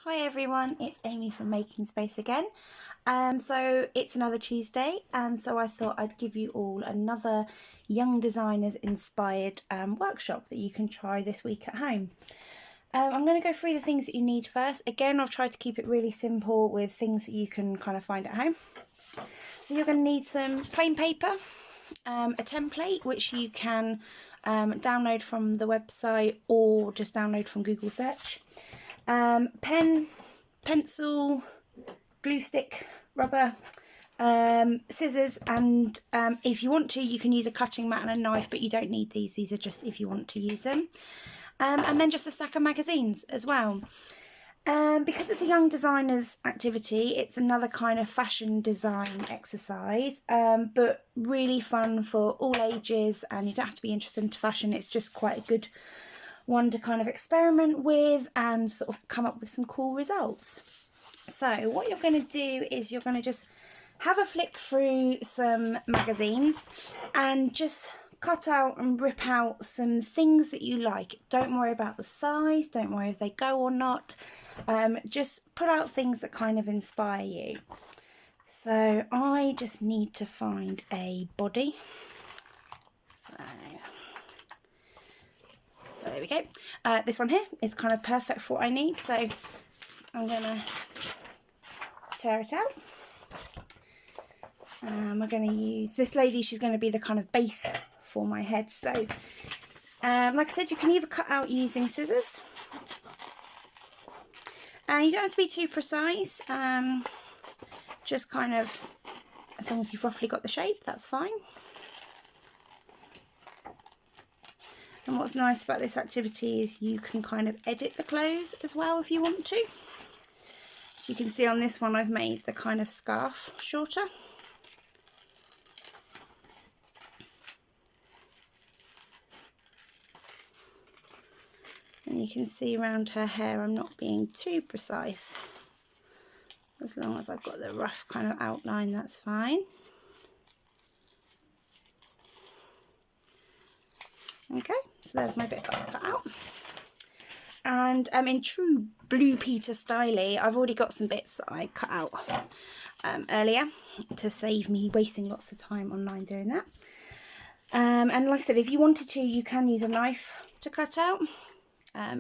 Hi everyone, it's Amy from Making Space again. So it's another Tuesday, and so I thought I'd give you all another young designers inspired workshop that you can try this week at home. I'm going to go through the things that you need first. Again, I've tried to keep it really simple with things that you can kind of find at home. So you're going to need some plain paper, a template which you can download from the website or just download from Google search. Pen, pencil, glue stick, rubber, scissors, and if you want to you can use a cutting mat and a knife, but you don't need these. These are just if you want to use them. And then just a stack of magazines as well. Because it's a young designers activity, it's another kind of fashion design exercise, but really fun for all ages, and you don't have to be interested in fashion. It's just quite a good one to kind of experiment with and sort of come up with some cool results. So what you're going to do is you're going to just have a flick through some magazines and just cut out and rip out some things that you like. Don't worry about the size, don't worry if they go or not. Just put out things that kind of inspire you. So I just need to find a body. So there we go. This one here is kind of perfect for what I need. So I'm going to tear it out. We're going to use this lady. She's going to be the kind of base for my head. So like I said, you can either cut out using scissors. And you don't have to be too precise. Just kind of, as long as you've roughly got the shape, that's fine. And what's nice about this activity is you can kind of edit the clothes as well if you want to. So you can see on this one I've made the kind of scarf shorter. And you can see around her hair I'm not being too precise. As long as I've got the rough kind of outline, that's fine. Okay, so there's my bit that I cut out. And in true Blue Peter style, I've already got some bits that I cut out earlier to save me wasting lots of time online doing that. And like I said, if you wanted to, you can use a knife to cut out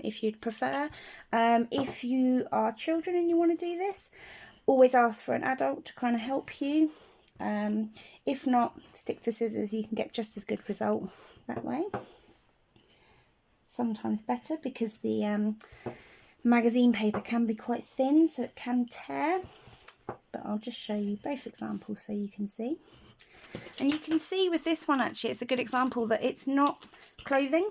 if you'd prefer. If you are children and you want to do this, always ask for an adult to kind of help you. If not, stick to scissors. You can get just as good result that way. Sometimes better because the magazine paper can be quite thin, so it can tear. But I'll just show you both examples so you can see. And you can see with this one, actually, it's a good example that it's not clothing.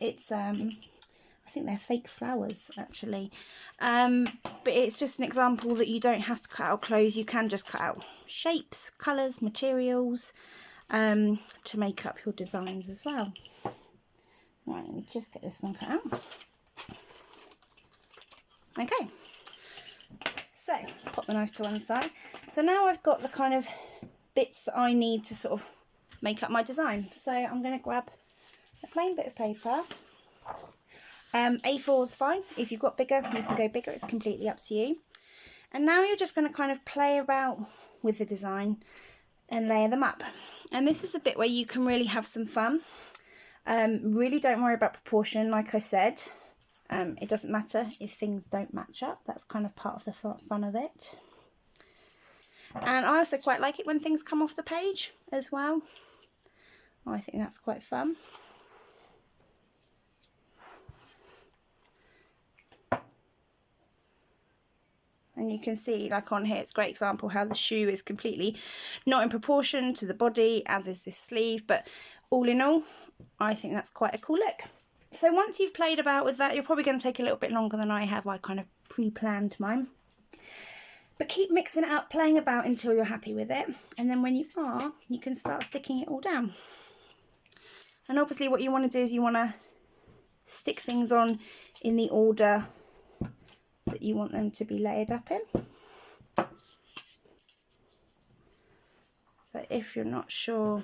It's I think they're fake flowers, actually. But it's just an example that you don't have to cut out clothes. You can just cut out shapes, colours, materials to make up your designs as well. Right, let me just get this one cut out. Okay, so pop the knife to one side. So now I've got the kind of bits that I need to sort of make up my design. So I'm going to grab a plain bit of paper. A4 is fine. If you've got bigger, you can go bigger. It's completely up to you. And now you're just going to kind of play about with the design and layer them up. And this is a bit where you can really have some fun. Really don't worry about proportion, like I said. It doesn't matter if things don't match up. That's kind of part of the fun of it. And I also quite like it when things come off the page as well. I think that's quite fun. And you can see, like on here, it's a great example how the shoe is completely not in proportion to the body, as is this sleeve. But all in all, I think that's quite a cool look. So once you've played about with that, you're probably going to take a little bit longer than I have. I kind of pre-planned mine. But keep mixing it up, playing about until you're happy with it. And then when you are, you can start sticking it all down. And obviously what you want to do is you want to stick things on in the order that you want them to be layered up in. So if you're not sure,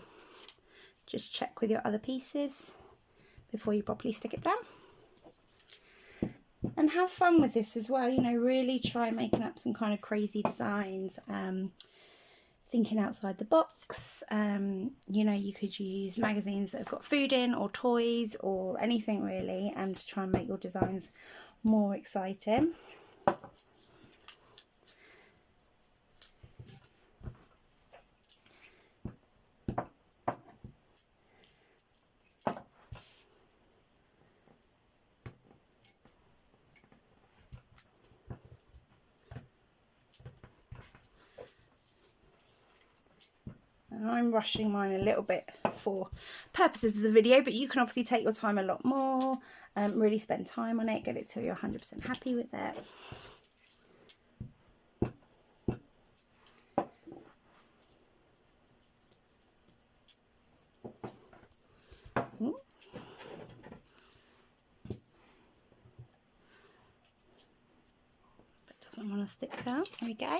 just check with your other pieces before you properly stick it down. And have fun with this as well, you know, really try making up some kind of crazy designs, thinking outside the box. You know, you could use magazines that have got food in, or toys, or anything really, and to try and make your designs more exciting. And I'm rushing mine a little bit for purposes of the video, but you can obviously take your time a lot more, really spend time on it, get it till you're 100% happy with it. Ooh. It doesn't want to stick down. Here we go.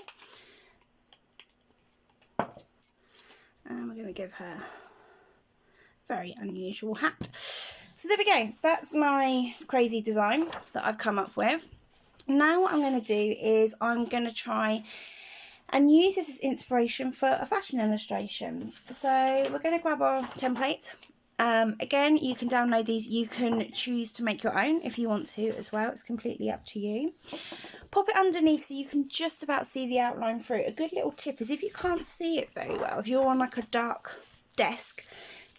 And we're going to give her a very unusual hat. So there we go. That's my crazy design that I've come up with. Now what I'm going to do is I'm going to try and use this as inspiration for a fashion illustration. So we're going to grab our templates. Again, you can download these. You can choose to make your own if you want to as well. It's completely up to you. Pop it underneath so you can just about see the outline through. A good little tip is if you can't see it very well, if you're on like a dark desk,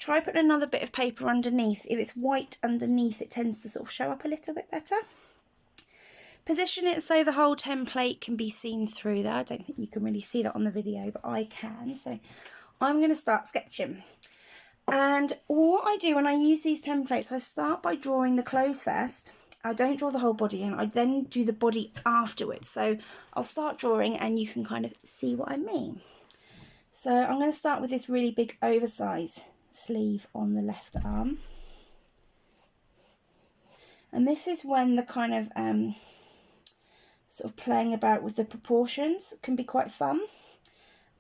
try putting another bit of paper underneath. If it's white underneath, it tends to sort of show up a little bit better. Position it so the whole template can be seen through there. I don't think you can really see that on the video, but I can. So I'm going to start sketching. And what I do when I use these templates, I start by drawing the clothes first. I don't draw the whole body in, I then do the body afterwards. So I'll start drawing and you can kind of see what I mean. So I'm going to start with this really big oversized sleeve on the left arm. And this is when the kind of sort of playing about with the proportions can be quite fun.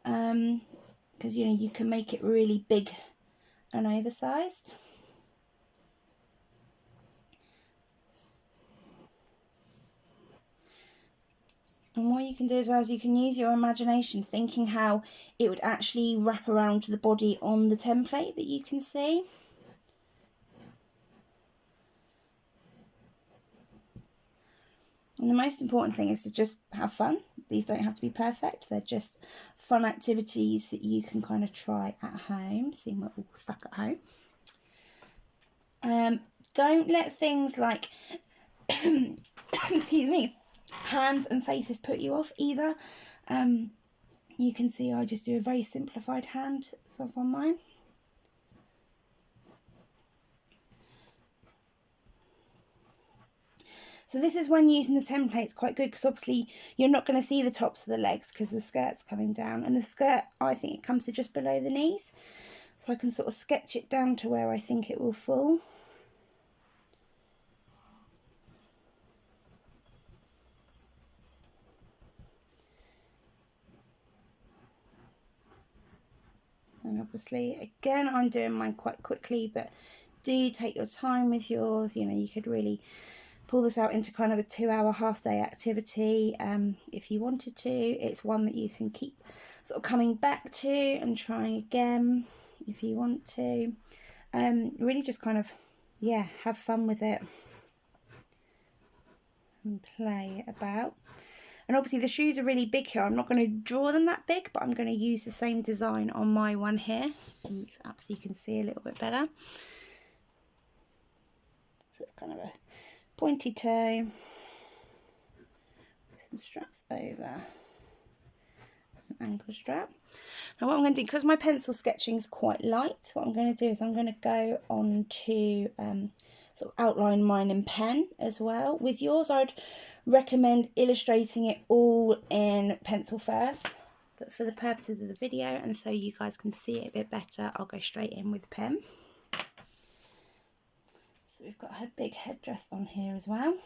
Because, you know, you can make it really big and oversized. And what you can do as well is you can use your imagination, thinking how it would actually wrap around the body on the template that you can see. And the most important thing is to just have fun. These don't have to be perfect. They're just fun activities that you can kind of try at home, seeing we're all stuck at home. Don't let things like, excuse me, hands and faces put you off either. You can see I just do a very simplified hand sort of on mine. So this is when using the templates quite good, because obviously you're not going to see the tops of the legs because the skirt's coming down, and the skirt, I think it comes to just below the knees, so I can sort of sketch it down to where I think it will fall. And obviously, again, I'm doing mine quite quickly, but do take your time with yours. You know, you could really pull this out into kind of a 2-hour half-day activity if you wanted to. It's one that you can keep sort of coming back to and trying again if you want to. Really just kind of, yeah, have fun with it and play about. And obviously the shoes are really big here. I'm not going to draw them that big, but I'm going to use the same design on my one here. Perhaps you can see a little bit better. So it's kind of a pointy toe with some straps over, an ankle strap. Now what I'm going to do, because my pencil sketching is quite light, what I'm going to do is I'm going to go on to sort of outline mine in pen as well. With yours, I'd recommend illustrating it all in pencil first, but for the purposes of the video and so you guys can see it a bit better, I'll go straight in with pen. So we've got her big headdress on here as well.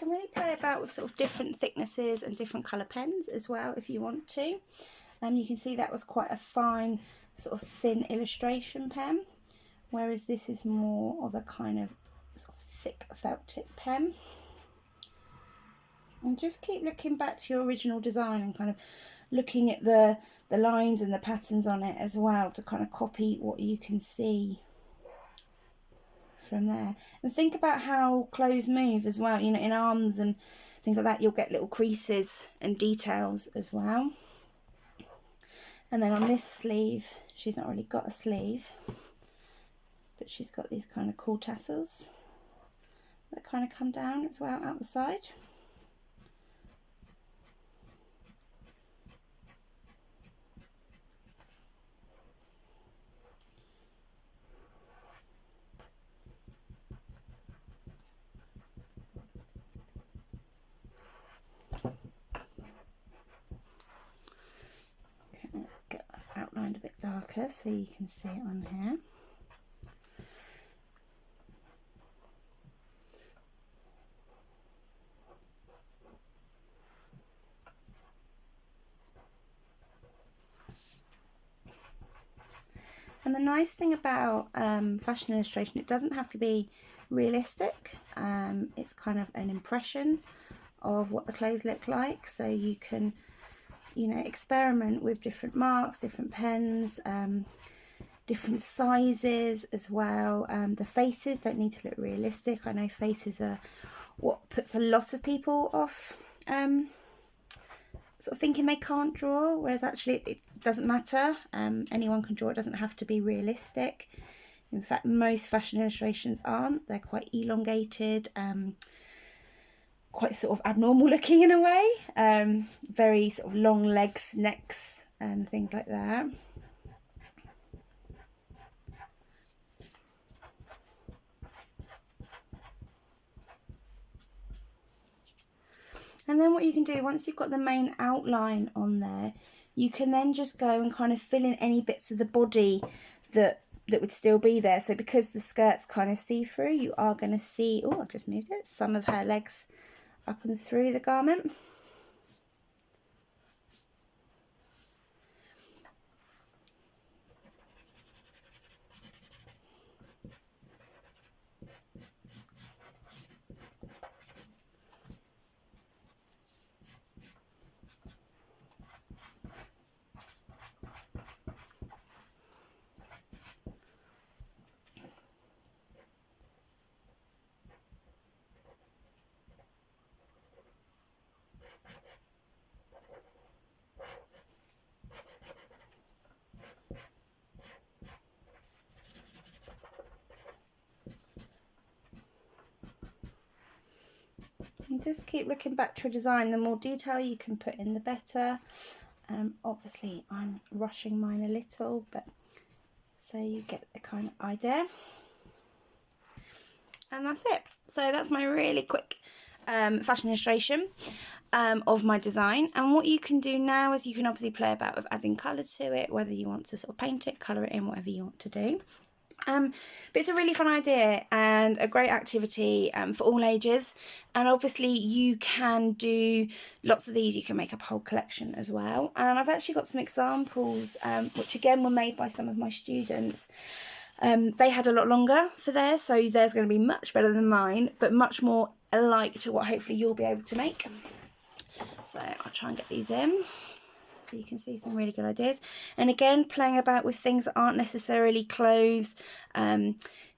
can really play about with sort of different thicknesses and different colour pens as well if you want to. You can see that was quite a fine sort of thin illustration pen, whereas this is more of a kind of sort of thick felt tip pen. And just keep looking back to your original design and kind of looking at the lines and the patterns on it as well to kind of copy what you can see from there. And think about how clothes move as well, you know, in arms and things like that, you'll get little creases and details as well. And then on this sleeve, she's not really got a sleeve, but she's got these kind of cool tassels that kind of come down as well out the side. Let's get that outlined a bit darker so you can see it on here. And the nice thing about fashion illustration, it doesn't have to be realistic. It's kind of an impression of what the clothes look like, so you can, you know, experiment with different marks, different pens, different sizes as well. The faces don't need to look realistic. I know faces are what puts a lot of people off sort of thinking they can't draw, whereas actually it doesn't matter. Anyone can draw. It doesn't have to be realistic. In fact, most fashion illustrations aren't. They're quite elongated, quite sort of abnormal looking in a way, very sort of long legs, necks and things like that. And then what you can do, once you've got the main outline on there, you can then just go and kind of fill in any bits of the body that would still be there. So because the skirt's kind of see-through, you are going to see, oh, I've just moved it, some of her legs up and through the garment. And just keep looking back to a design. The more detail you can put in, the better. Obviously, I'm rushing mine a little, but so you get the kind of idea. And that's it. So that's my really quick fashion illustration of my design. And what you can do now is you can obviously play about with adding colour to it, whether you want to sort of paint it, colour it in, whatever you want to do. But it's a really fun idea and a great activity for all ages, and obviously you can do lots of these. You can make up a whole collection as well, and I've actually got some examples which again were made by some of my students. They had a lot longer for theirs, so theirs going to be much better than mine, but much more alike to what hopefully you'll be able to make. So I'll try and get these in so you can see some really good ideas. And again, playing about with things that aren't necessarily clothes,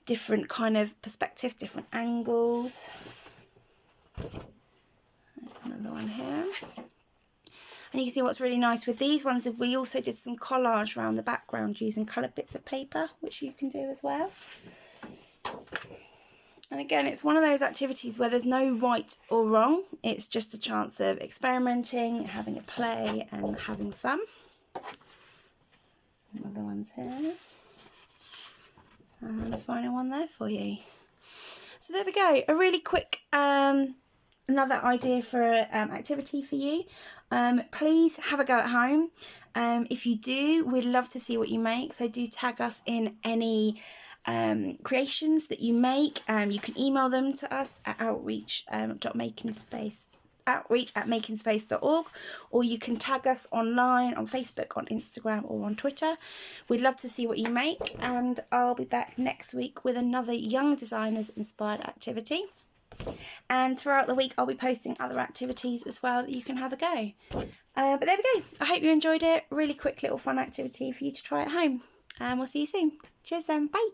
different kind of perspectives, different angles. Another one here. And you can see what's really nice with these ones is we also did some collage around the background using coloured bits of paper, which you can do as well. And again, it's one of those activities where there's no right or wrong. It's just a chance of experimenting, having a play and having fun. Some other ones here. And a final one there for you. So there we go. A really quick another idea for an activity for you. Please have a go at home. If you do, we'd love to see what you make. So do tag us in any creations that you make. You can email them to us at outreach@makingspace.org, or you can tag us online on Facebook, on Instagram, or on Twitter. We'd love to see what you make, and I'll be back next week with another Young Designers inspired activity. And throughout the week I'll be posting other activities as well that you can have a go. But there we go. I hope you enjoyed it. Really quick little fun activity for you to try at home. And we'll see you soon. Cheers then. Bye.